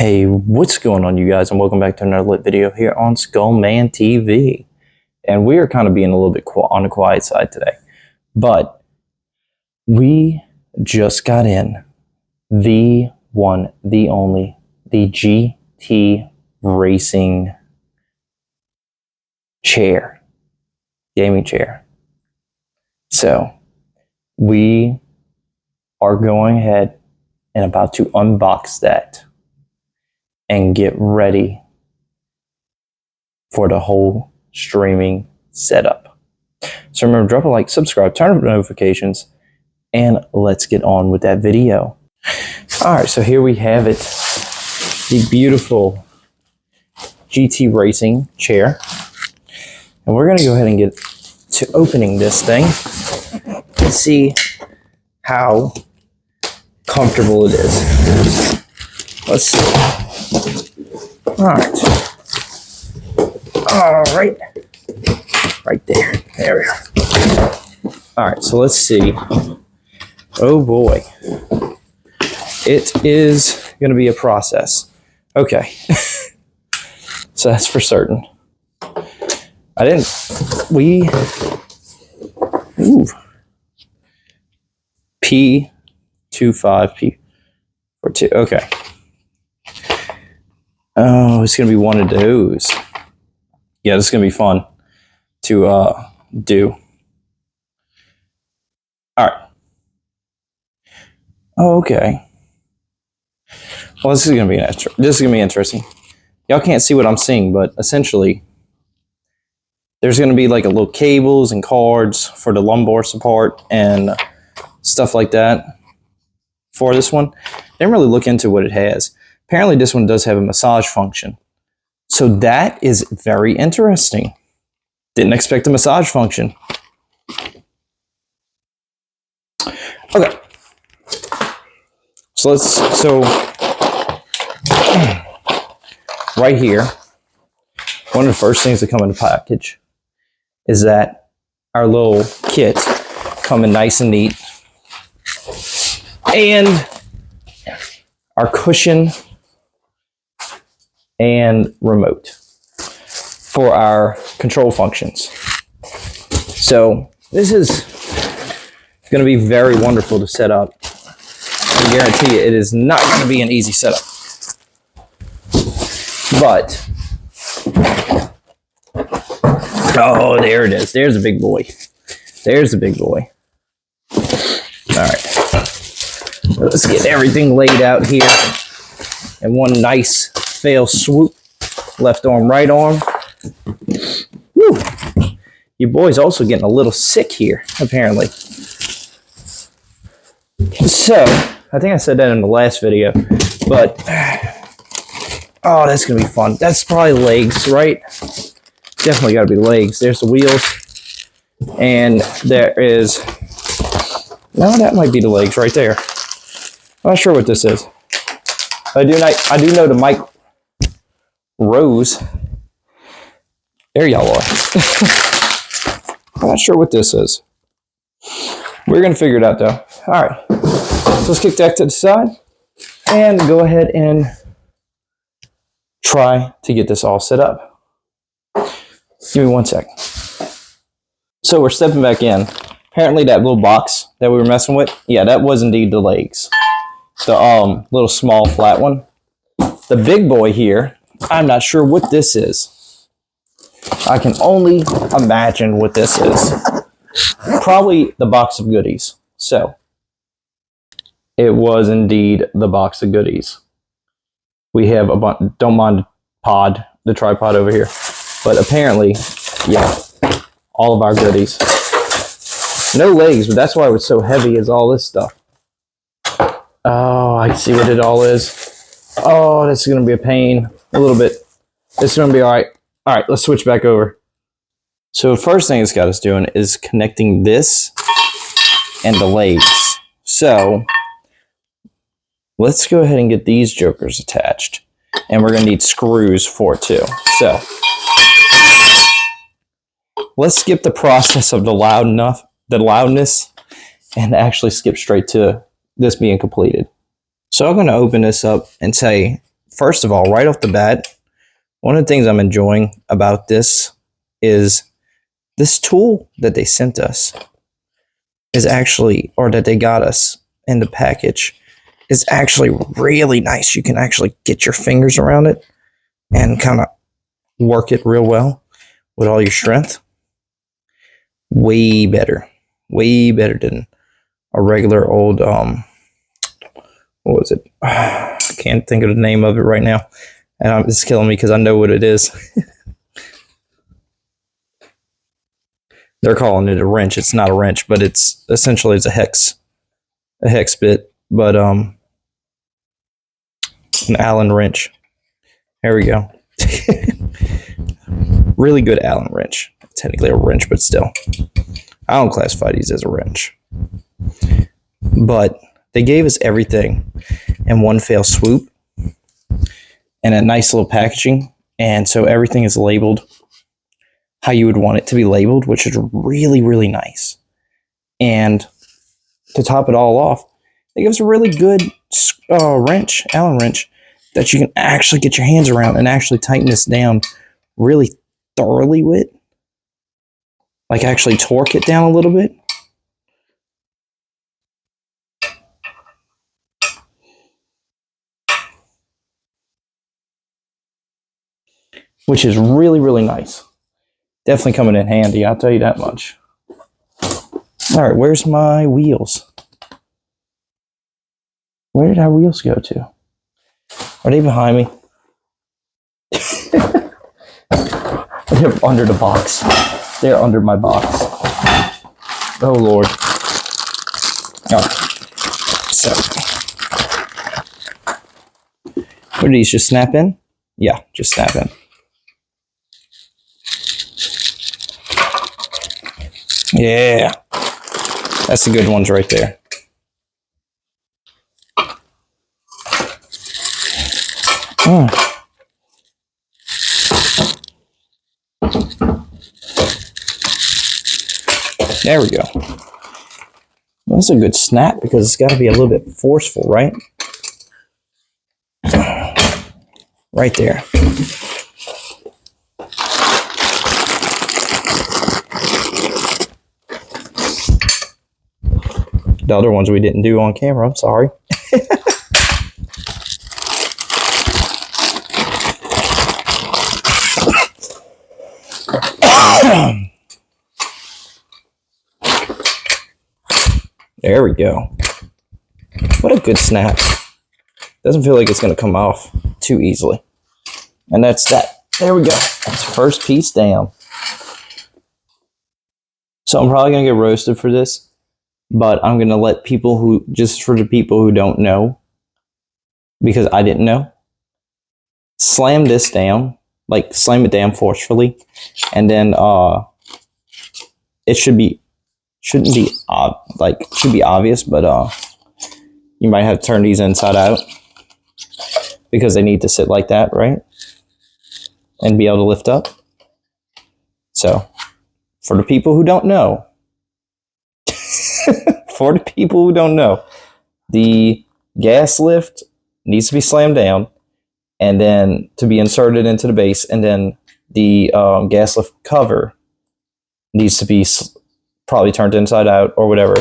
Hey, what's going on, you guys, and welcome back to another lit video here on Skullman TV. And we are kind of being a little bit on the quiet side today, but we just got in the one, the only, the GT Racing chair, gaming chair. So we are going ahead and about to unbox that and get ready for the whole streaming setup. So remember, drop a like, subscribe, turn on notifications, and let's get on with that video. All right, so here we have it, the beautiful GT Racing chair. And we're gonna go ahead and get to opening this thing and see how comfortable it is. Let's see. All right, right there. There we are. All right, so let's see. Oh boy, it is going to be a process. Okay, so that's for certain. P25P42. Okay. Oh, it's going to be one of those. Yeah, this is going to be fun to do. All right. Oh, okay. Well, this is going to be interesting. Y'all can't see what I'm seeing, but essentially there's going to be like a little cables and cords for the lumbar support and stuff like that for this one. Didn't really look into what it has. Apparently this one does have a massage function. So that is very interesting. Didn't expect a massage function. Okay. So right here, one of the first things that come in the package is that our little kit coming nice and neat. And our cushion and remote for our control functions. So this is going to be very wonderful to set up. I guarantee you it is not going to be an easy setup. But, oh, there it is. There's a big boy. There's a big boy. All right. Let's get everything laid out here in one nice fail swoop. Left arm, right arm. Woo. Your boy's also getting a little sick here, apparently. So, I think I said that in the last video, but oh, that's gonna be fun. That's probably legs, right? Definitely gotta be legs. There's the wheels, and there is, no, that might be the legs right there. I'm not sure what this is. I do know the mic rows. There y'all are. I'm not sure what this is. We're going to figure it out though. All right. So let's kick that to the side and go ahead and try to get this all set up. Give me 1 sec. So we're stepping back in. Apparently that little box that we were messing with, yeah, that was indeed the legs. The little small flat one. The big boy here, I'm not sure what this is. I can only imagine what this is. Probably the box of goodies. So it was indeed the box of goodies. We have a bunch, don't mind the tripod over here, but apparently, yeah, all of our goodies. No legs, but that's why it was so heavy, is all this stuff. Oh, I see what it all is. Oh, this is going to be a pain a little bit. This is going to be all right. All right, let's switch back over. So the first thing it's got us doing is connecting this and the legs. So let's go ahead and get these jokers attached. And we're going to need screws for it too. So let's skip the process of the loudness and actually skip straight to this being completed. So I'm going to open this up and say first of all, right off the bat, one of the things I'm enjoying about this is this tool that they sent us is actually, or that they got us in the package, is actually really nice. You can actually get your fingers around it and kind of work it real well with all your strength. Way better than a regular old, what was it? I can't think of the name of it right now. And it's killing me because I know what it is. They're calling it a wrench. It's not a wrench, but it's essentially it's a hex bit, but an Allen wrench. There we go. Really good Allen wrench. Technically a wrench, but still, I don't classify these as a wrench. But they gave us everything in one fell swoop and a nice little packaging, and so everything is labeled how you would want it to be labeled, which is really, really nice. And to top it all off, they give us a really good wrench, Allen wrench, that you can actually get your hands around and actually tighten this down really thoroughly with. Like actually torque it down a little bit. Which is really, really nice. Definitely coming in handy, I'll tell you that much. All right, where's my wheels? Where did our wheels go to? Are they behind me? They're under the box. They're under my box. Oh, Lord. All right. So, what are these, just snap in? Yeah, just snap in. Yeah, that's the good ones right there. There we go. Well, that's a good snap because it's got to be a little bit forceful, right? Right there. The other ones we didn't do on camera, I'm sorry. There we go. What a good snap. Doesn't feel like it's going to come off too easily. And that's that. There we go. That's the first piece down. So I'm probably going to get roasted for this, but I'm going to let people who, just for the people who don't know, because I didn't know, slam this down, like slam it down forcefully, and then it should be obvious, but you might have to turn these inside out because they need to sit like that, right? And be able to lift up. So, for the people who don't know, the gas lift needs to be slammed down and then to be inserted into the base, and then the gas lift cover needs to be probably turned inside out or whatever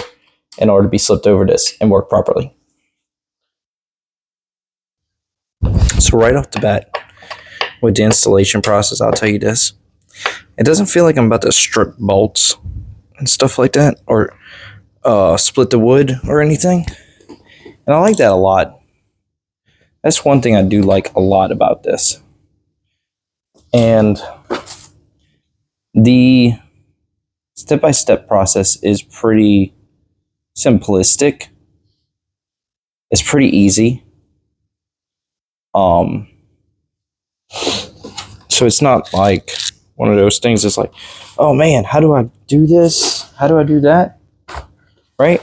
in order to be slipped over this and work properly. So right off the bat, with the installation process, I'll tell you this. It doesn't feel like I'm about to strip bolts and stuff like that, or split the wood or anything. And I like that a lot. That's one thing I do like a lot about this. And the step-by-step process is pretty simplistic. It's pretty easy. So it's not like one of those things that's like, oh man, how do I do this? How do I do that? Right?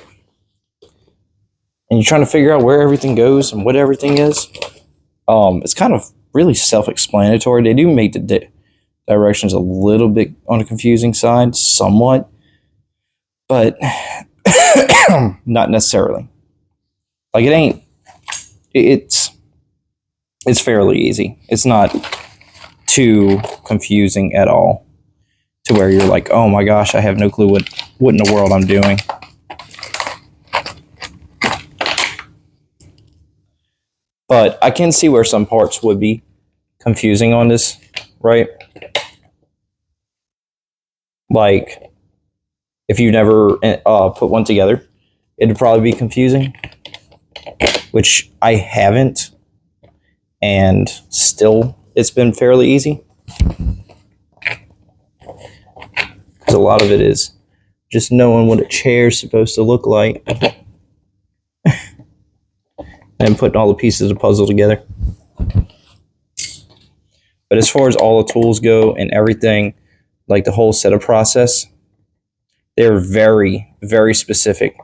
And you're trying to figure out where everything goes and what everything is. It's kind of really self-explanatory. They do make the directions a little bit on the confusing side, somewhat, but not necessarily. Like it's It's fairly easy. It's not too confusing at all to where you're like, oh my gosh, I have no clue what in the world I'm doing. But I can see where some parts would be confusing on this, right? Like, if you never put one together, it'd probably be confusing, which I haven't, and still it's been fairly easy. Because a lot of it is just knowing what a chair is supposed to look like and putting all the pieces of the puzzle together. But as far as all the tools go and everything, like the whole setup process, they're very, very specific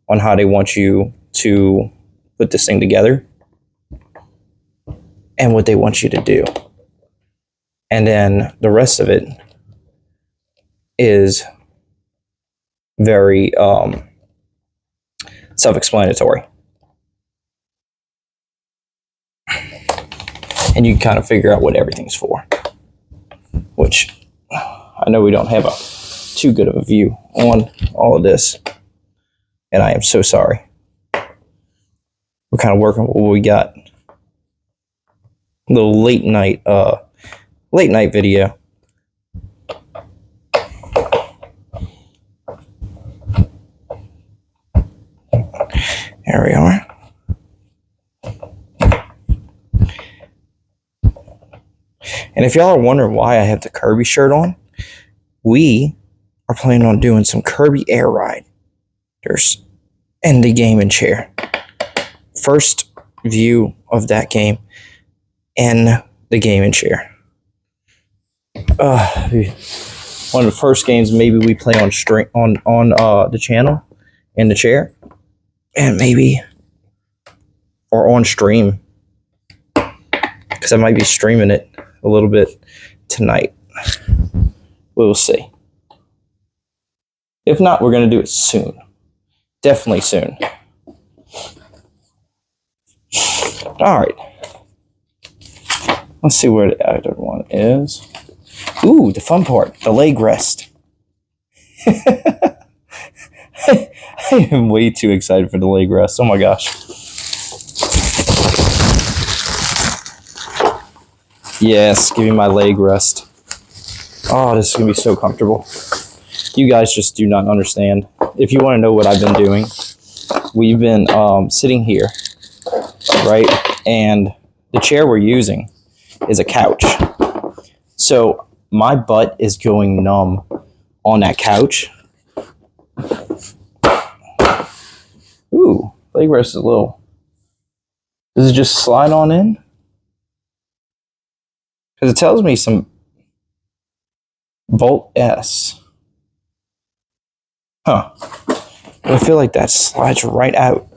on how they want you to put this thing together and what they want you to do. And then the rest of it is very self-explanatory. And you can kind of figure out what everything's for, which I know we don't have too good of a view on all of this, and I am so sorry. We're kind of working with what we got. A little late night video. There we are. And if y'all are wondering why I have the Kirby shirt on, we are planning on doing some Kirby Air Riders in the gaming chair. First view of that game in the gaming chair. One of the first games maybe we play on stream on the channel in the chair, and maybe or on stream, because I might be streaming it a little bit tonight. We'll see. If not, we're going to do it soon. Definitely soon. All right. Let's see where the other one is. Ooh, the fun part, the leg rest. I am way too excited for the leg rest. Oh my gosh. Yes, give me my leg rest. Oh, this is going to be so comfortable. You guys just do not understand. If you want to know what I've been doing, we've been sitting here, right? And the chair we're using is a couch. So my butt is going numb on that couch. Ooh, leg rest is a little. Does it just slide on in? Because it tells me some Volt S. Huh. But I feel like that slides right out.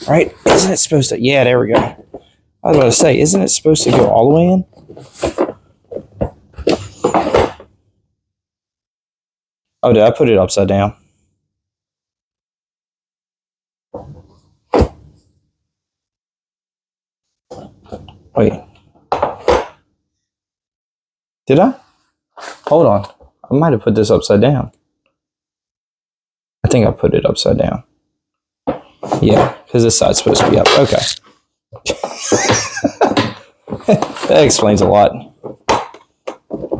Right? Isn't it supposed to? Yeah, there we go. I was about to say, isn't it supposed to go all the way in? Oh, did I put it upside down? Wait. Did I? Hold on. I might have put this upside down. I think I put it upside down. Yeah, because this side's supposed to be up. Okay. That explains a lot.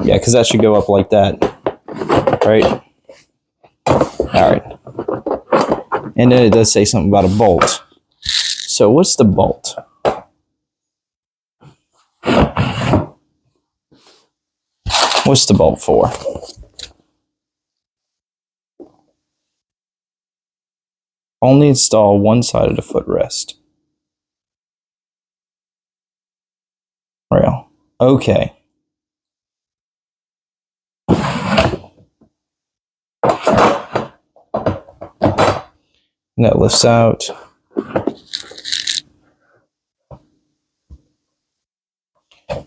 Yeah, because that should go up like that. Right? Alright. And then it does say something about a bolt. So what's the bolt? What's the bolt for? Only install one side of the footrest. Rail. Okay. And that lifts out.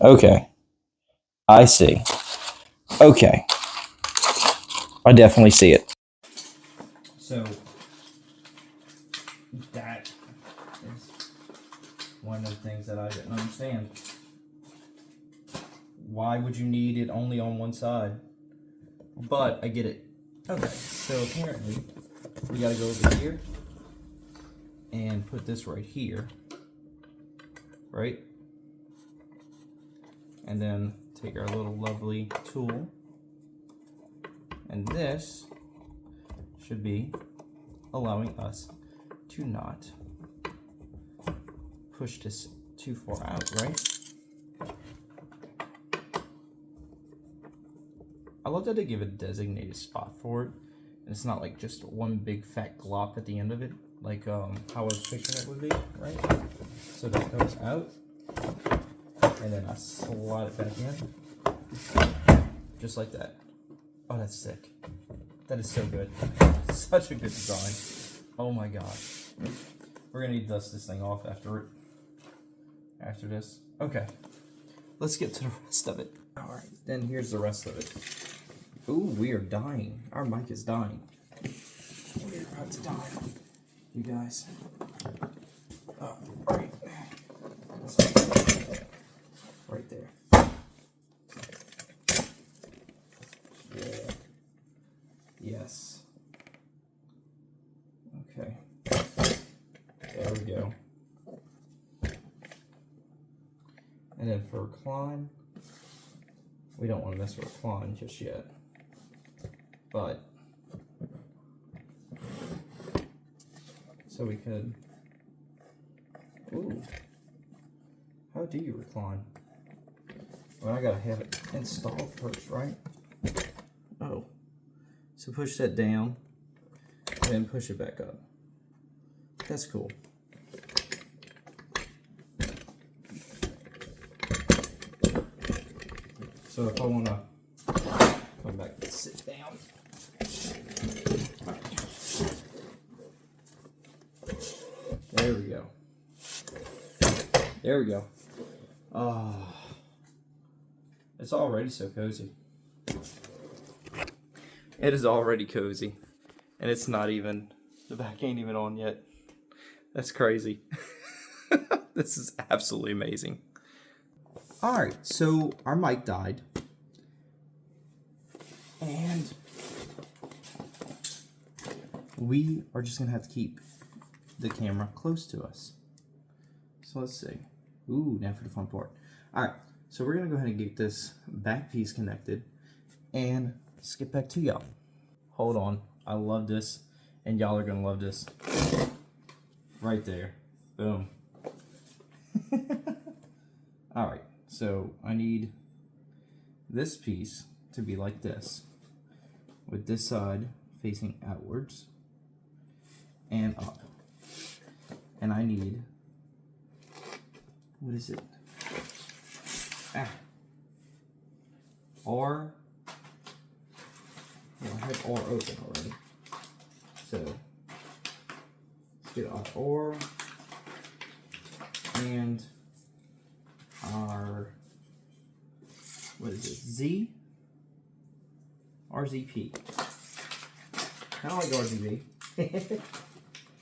Okay. I see. Okay. I definitely see it. So that is one of the things that I didn't understand Why would you need it only on one side? But I get it. Okay, so apparently we gotta go over here and put this right here, right? And then take our little lovely tool, and this should be allowing us to not push this too far out, right? I love that they give a designated spot for it, and it's not like just one big fat glop at the end of it, like how I was picturing it would be, right? So that goes out, and then I slide it back in, just like that. Oh, that's sick. That is so good. Such a good design. Oh my gosh. We're gonna need to dust this thing off after this. Okay, let's get to the rest of it. All right, then here's the rest of it. Ooh, we are dying. Our mic is dying. We're about to die, you guys. Oh, right. Right there. Yeah. Yes. Okay. There we go. And then for recline, we don't want to mess with recline just yet. But so we could. Ooh. How do you recline? Well, I gotta have it installed first, right? Oh. So push that down and then push it back up. That's cool. So if I want to come back and sit down. There we go. There we go. Oh, it's already so cozy. It is already cozy. And it's not even, the back ain't even on yet. That's crazy. This is absolutely amazing. Alright, so our mic died. And we are just going to have to keep the camera close to us. So let's see. Ooh, now for the fun part. Alright, so we're going to go ahead and get this back piece connected and let's get back to y'all. Hold on. I love this, and y'all are going to love this. Right there. Boom. Alright, so I need this piece to be like this, with this side facing outwards and up. And I need, what is it? R. Well, I have R open already. So let's get our R and our, what is it? Z? RZP. I don't like RGB.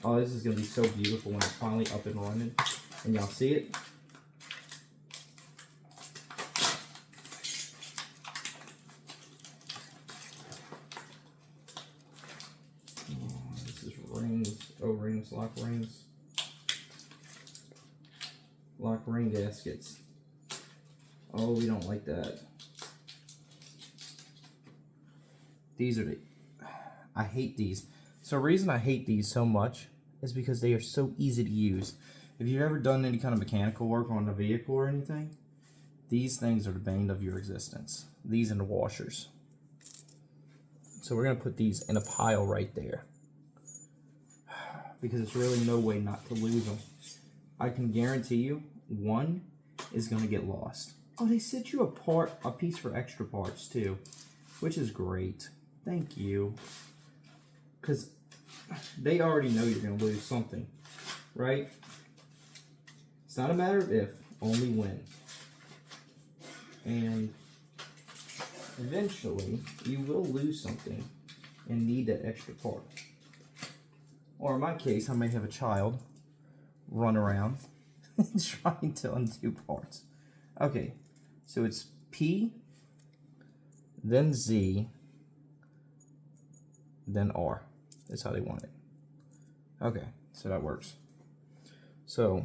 Oh, this is going to be so beautiful when it's finally up and running and y'all see it. Oh, this is rings, O-rings, lock rings. Lock ring gaskets. Oh, we don't like that. These are the, I hate these. So the reason I hate these so much is because they are so easy to use. If you've ever done any kind of mechanical work on a vehicle or anything, these things are the bane of your existence. These and the washers. So we're going to put these in a pile right there, because there's really no way not to lose them. I can guarantee you one is going to get lost. Oh, they sent you a piece for extra parts too, which is great. Thank you. Because they already know you're going to lose something, right? It's not a matter of if, only when. And eventually, you will lose something and need that extra part. Or in my case, I may have a child run around trying to undo parts. Okay, so it's P, then Z, then R. That's how they want it. Okay, so that works. So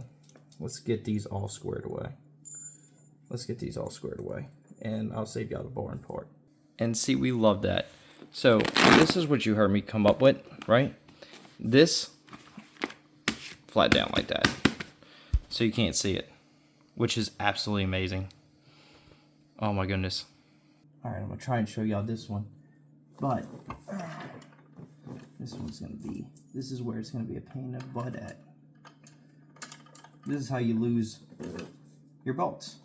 let's get these all squared away. And I'll save y'all the boring part. And see, we love that. So this is what you heard me come up with, right? This flat down like that, so you can't see it, which is absolutely amazing. Oh my goodness. All right, I'm gonna try and show y'all this one, but this is where it's gonna be a pain in the butt at. This is how you lose your bolts.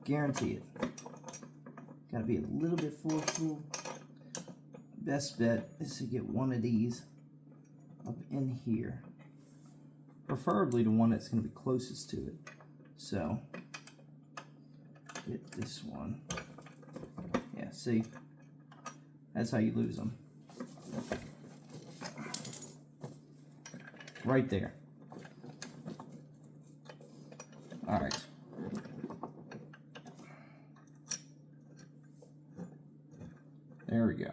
Guarantee it. Gotta be a little bit forceful. Best bet is to get one of these up in here. Preferably the one that's gonna be closest to it. So, get this one. Yeah, see? That's how you lose them. Right there. Alright. There we go.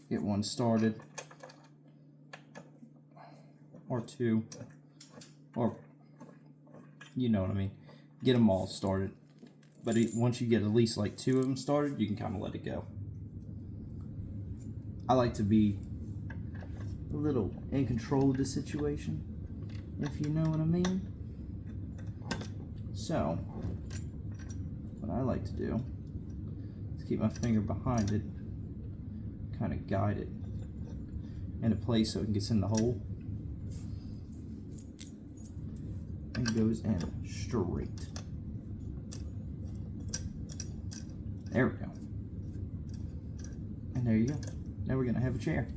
Get one started. Or two. Or, you know what I mean. Get them all started. But once you get at least like 2 of them started, you can kind of let it go. I like to be a little in control of the situation, if you know what I mean. So, what I like to do is keep my finger behind it, kind of guide it into place so it gets in the hole. And goes in straight. There we go. And there you go. Now we're gonna have a chair.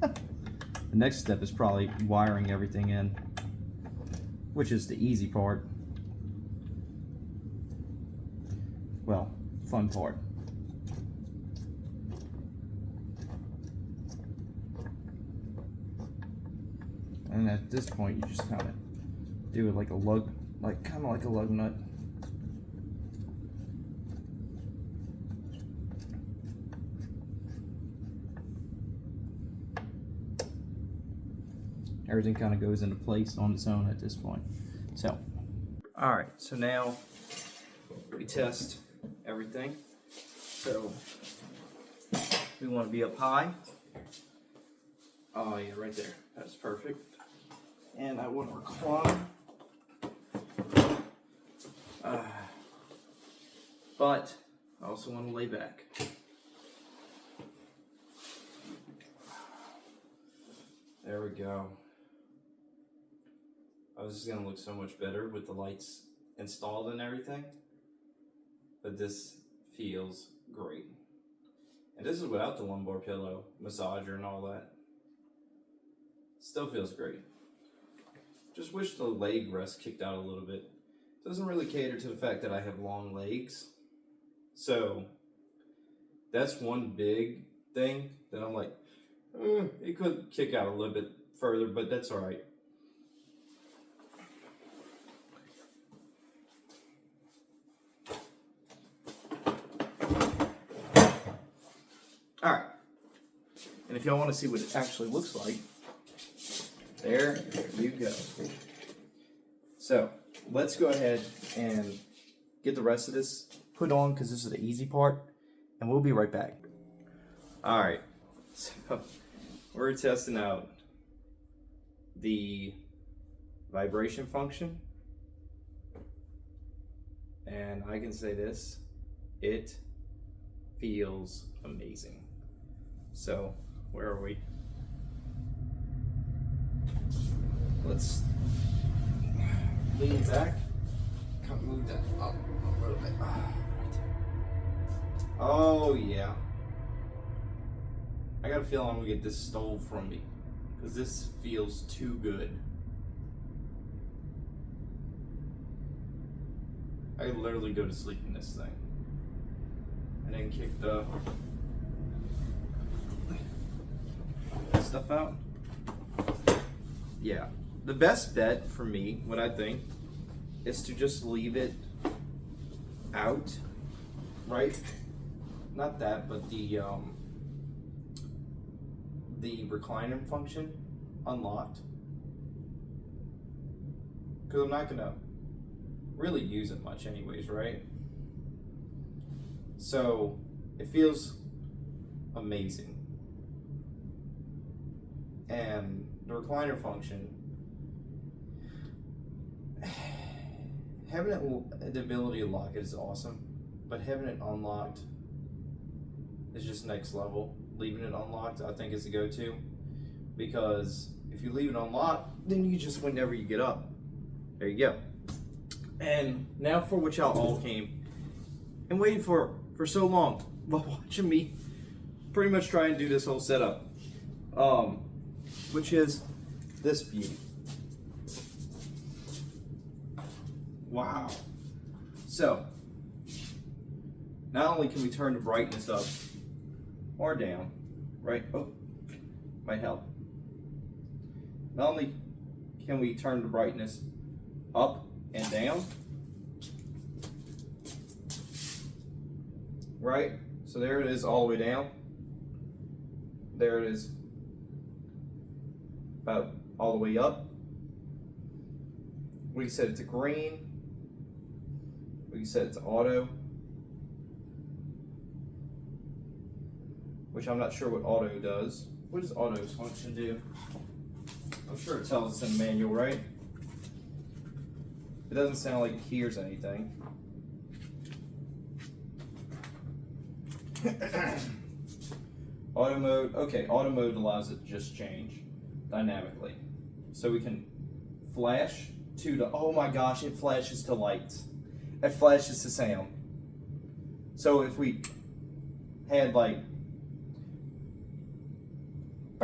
The next step is probably wiring everything in, which is the easy part. Well, fun part. And at this point, you just kind of do it like a lug, kind of like a lug nut. Everything kind of goes into place on its own at this point. So, all right, so now we test everything. So we want to be up high. Oh yeah, right there. That's perfect. And I want to recline. But I also want to lay back. There we go. Oh, this is going to look so much better with the lights installed and everything. But this feels great. And this is without the lumbar pillow, massager and all that. Still feels great. Just wish the leg rest kicked out a little bit. Doesn't really cater to the fact that I have long legs. So that's one big thing that I'm like, it could kick out a little bit further, but that's all right. All right. And if y'all want to see what it actually looks like, there you go. So let's go ahead and get the rest of this put on, because this is the easy part, and we'll be right back. All right, so we're testing out the vibration function, and I can say this, it feels amazing. So where are we? Let's lean back. Kind of move that up a little bit. Oh yeah. I got a feeling I'm gonna get this stole from me, because this feels too good. I could literally go to sleep in this thing. And then kick the stuff out. Yeah. The best bet for me, what I think, is to just leave it out, right? Not that, but the recliner function unlocked, because I'm not gonna really use it much anyways, right? So it feels amazing. And the recliner function, having it, the ability to lock it is awesome, but having it unlocked is just next level. Leaving it unlocked, I think, is the go-to, because if you leave it unlocked, then you just whenever you get up. There you go. And now for what y'all all came and waited for so long, while watching me pretty much try and do this whole setup, which is this beauty. Wow. So, not only can we turn the brightness up or down, right? Oh, might help. Not only can we turn the brightness up and down, right? So there it is all the way down. There it is about all the way up. We can set it to green. We can set it to auto, which I'm not sure what auto does. What does auto's function do? I'm sure it tells us in the manual, right? It doesn't sound like it hears anything. Auto mode, okay, auto mode allows it to just change dynamically. So we can flash to the, oh my gosh, it flashes to lights. It flashes to sound. So if we had like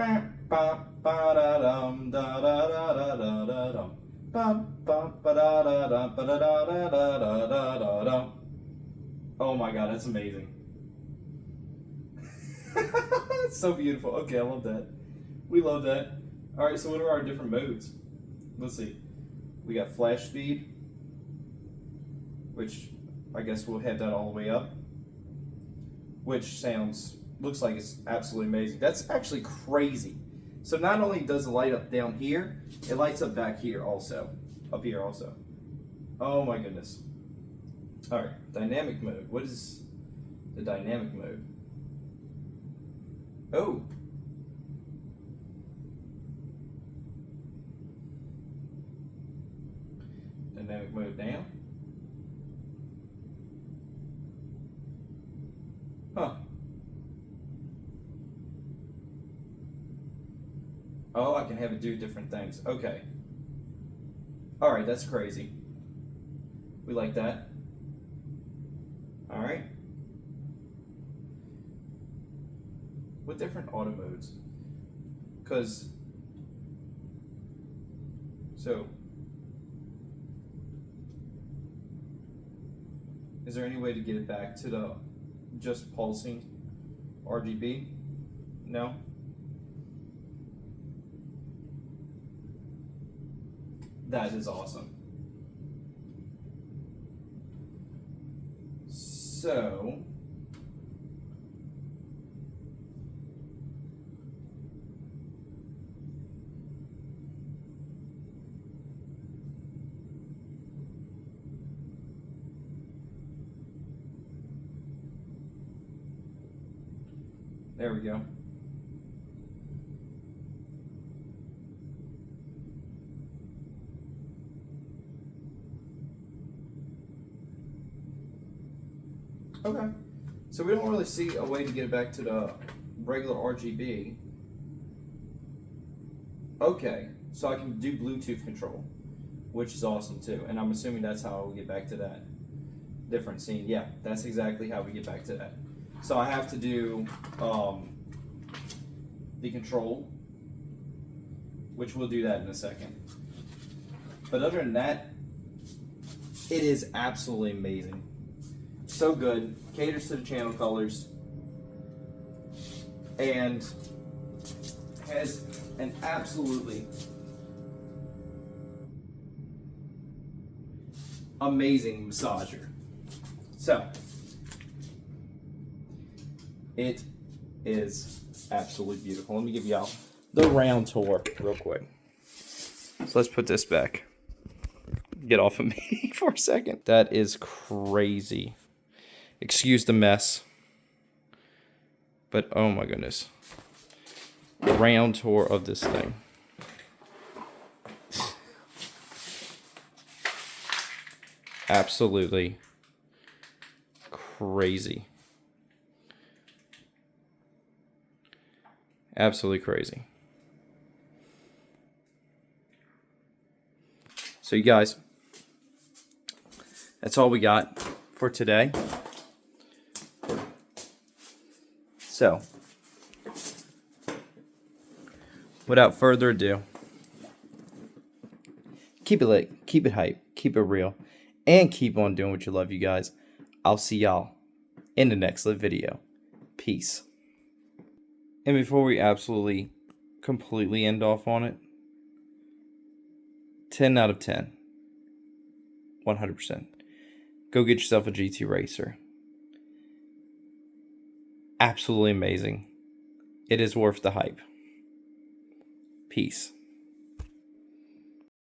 oh my god, that's amazing. It's so beautiful. Okay, I love that. We love that. Alright, so what are our different modes? Let's see. We got flash speed, which I guess we'll have that all the way up, which looks like it's absolutely amazing. That's actually crazy. So not only does it light up down here, it lights up back here also, up here also. Oh my goodness. All right, dynamic mode. What is the dynamic mode? Oh. Dynamic mode down. Huh. Oh, I can have it do different things. Okay. All right, that's crazy. We like that. All right. With different auto modes. So, is there any way to get it back to the just pulsing RGB? No? That is awesome. So, there we go. Okay, so we don't really see a way to get it back to the regular RGB. Okay, so I can do Bluetooth control, which is awesome too, and I'm assuming that's how I'll get back to that different scene. Yeah, that's exactly how we get back to that. So I have to do the control, which we'll do that in a second. But other than that, it is absolutely amazing. So good, caters to the channel colors, and has an absolutely amazing massager. So, it is absolutely beautiful. Let me give y'all the round tour real quick. So let's put this back. Get off of me for a second. That is crazy. Excuse the mess. But oh my goodness. Round tour of this thing. Absolutely crazy. Absolutely crazy. So you guys, that's all we got for today. So, without further ado, keep it lit, keep it hype, keep it real, and keep on doing what you love, you guys. I'll see y'all in the next lit video. Peace. And before we absolutely, completely end off on it, 10 out of 10. 100%. Go get yourself a GT Racer. Absolutely amazing. It is worth the hype. Peace.